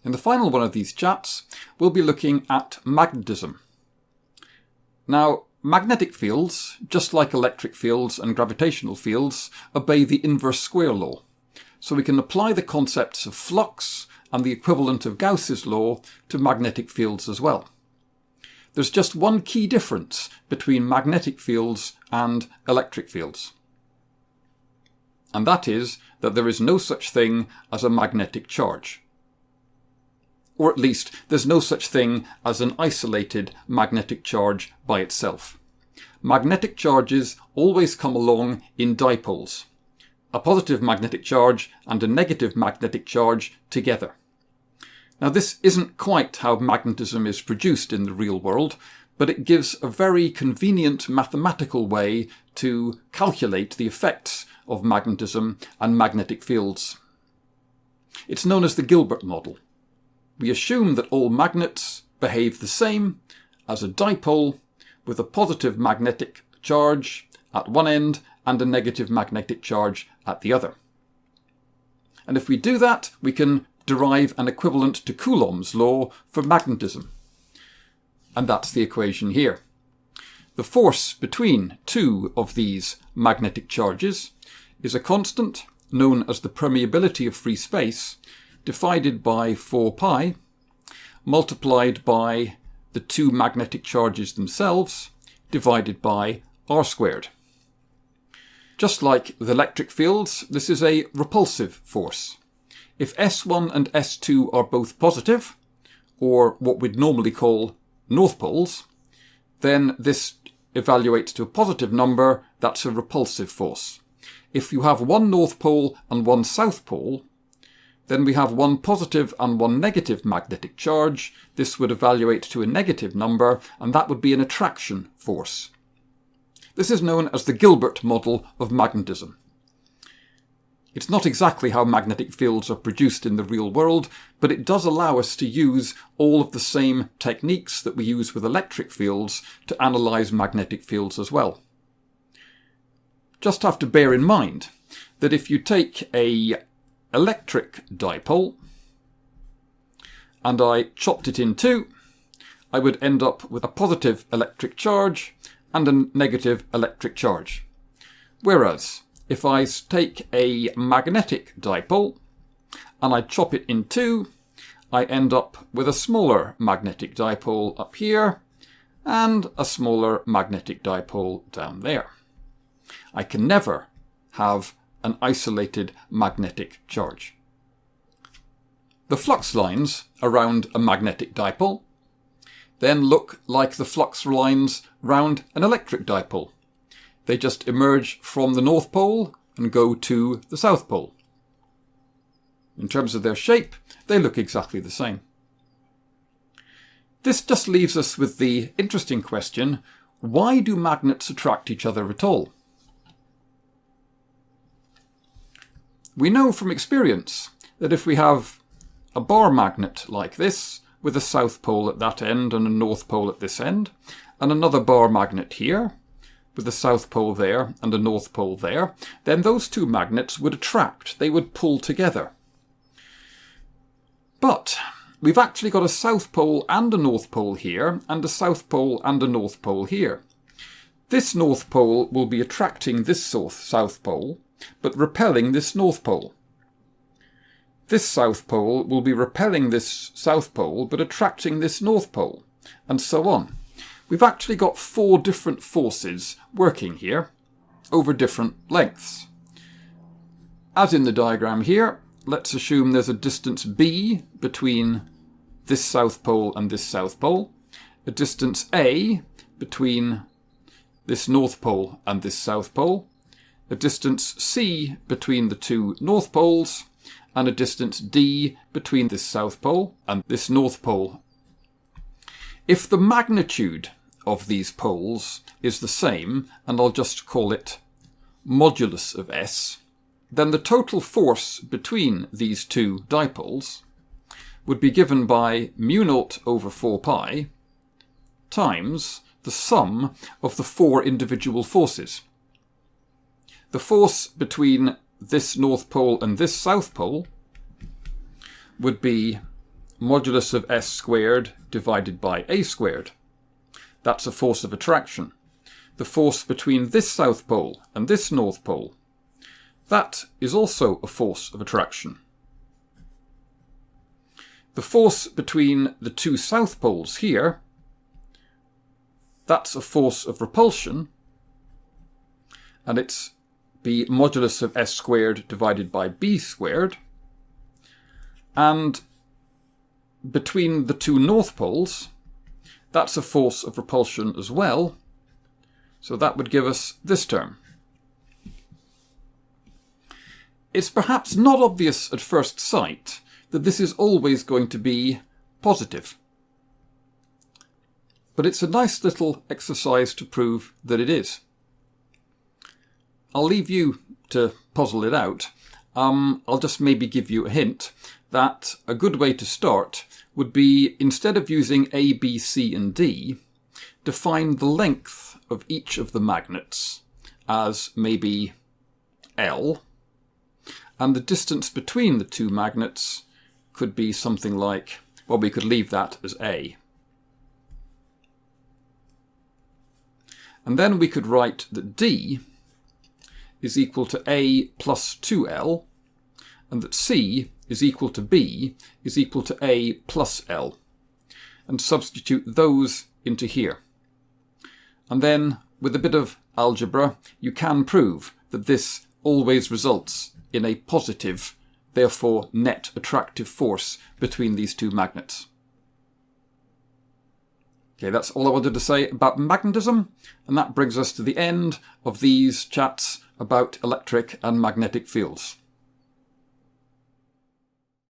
In the final one of these chats, we'll be looking at magnetism. Now, magnetic fields, just like electric fields and gravitational fields, obey the inverse square law. So we can apply the concepts of flux and the equivalent of Gauss's law to magnetic fields as well. There's just one key difference between magnetic fields and electric fields. And that is that there is no such thing as a magnetic charge. Or at least, there's no such thing as an isolated magnetic charge by itself. Magnetic charges always come along in dipoles. A positive magnetic charge and a negative magnetic charge together. Now this isn't quite how magnetism is produced in the real world, but it gives a very convenient mathematical way to calculate the effects of magnetism and magnetic fields. It's known as the Gilbert model. We assume that all magnets behave the same as a dipole with a positive magnetic charge at one end and a negative magnetic charge at the other. And if we do that, we can derive an equivalent to Coulomb's law for magnetism. And that's the equation here. The force between two of these magnetic charges is a constant known as the permeability of free space divided by 4 pi multiplied by the two magnetic charges themselves divided by r squared. Just like with electric fields, this is a repulsive force. If S1 and S2 are both positive, or what we'd normally call north poles, then this evaluates to a positive number. That's a repulsive force. If you have one north pole and one south pole, then we have one positive and one negative magnetic charge. This would evaluate to a negative number, and that would be an attraction force. This is known as the Gilbert model of magnetism. It's not exactly how magnetic fields are produced in the real world, but it does allow us to use all of the same techniques that we use with electric fields to analyse magnetic fields as well. Just have to bear in mind that if you take an electric dipole and I chopped it in two, I would end up with a positive electric charge and a negative electric charge. Whereas if I take a magnetic dipole and I chop it in two, I end up with a smaller magnetic dipole up here and a smaller magnetic dipole down there. I can never have an isolated magnetic charge. The flux lines around a magnetic dipole then look like the flux lines round an electric dipole. They just emerge from the North Pole and go to the South Pole. In terms of their shape, they look exactly the same. This just leaves us with the interesting question, why do magnets attract each other at all? We know from experience that if we have a bar magnet like this, with a South Pole at that end and a North Pole at this end, and another bar magnet here, with a South Pole there and a North Pole there, then those two magnets would attract, they would pull together. But we've actually got a South Pole and a North Pole here, and a South Pole and a North Pole here. This North Pole will be attracting this South Pole, but repelling this North Pole. This South Pole will be repelling this South Pole, but attracting this North Pole, and so on. We've actually got 4 different forces working here over different lengths. As in the diagram here, let's assume there's a distance b between this South Pole and this South Pole, a distance a between this North Pole and this South Pole, a distance c between the two North Poles, and a distance d between this South Pole and this North Pole. If the magnitude of these poles is the same, and I'll just call it modulus of s, then the total force between these two dipoles would be given by mu naught over 4 pi times the sum of the 4 individual forces. The force between this North Pole and this South Pole would be modulus of s squared divided by a squared. That's a force of attraction. The force between this south pole and this north pole, that is also a force of attraction. The force between the two south poles here, that's a force of repulsion, and it's the modulus of s squared divided by b squared. And between the two north poles, that's a force of repulsion as well. So that would give us this term. It's perhaps not obvious at first sight that this is always going to be positive. But it's a nice little exercise to prove that it is. I'll leave you to puzzle it out. I'll just maybe give you a hint that a good way to start would be, instead of using A, B, C and D, define the length of each of the magnets as maybe L, and the distance between the two magnets could be something like, well, we could leave that as A. And then we could write that D is equal to A plus 2L, and that C is equal to B is equal to A plus L, and substitute those into here. And then, with a bit of algebra, you can prove that this always results in a positive, therefore net attractive force between these two magnets. Okay, that's all I wanted to say about magnetism, and that brings us to the end of these chats about electric and magnetic fields.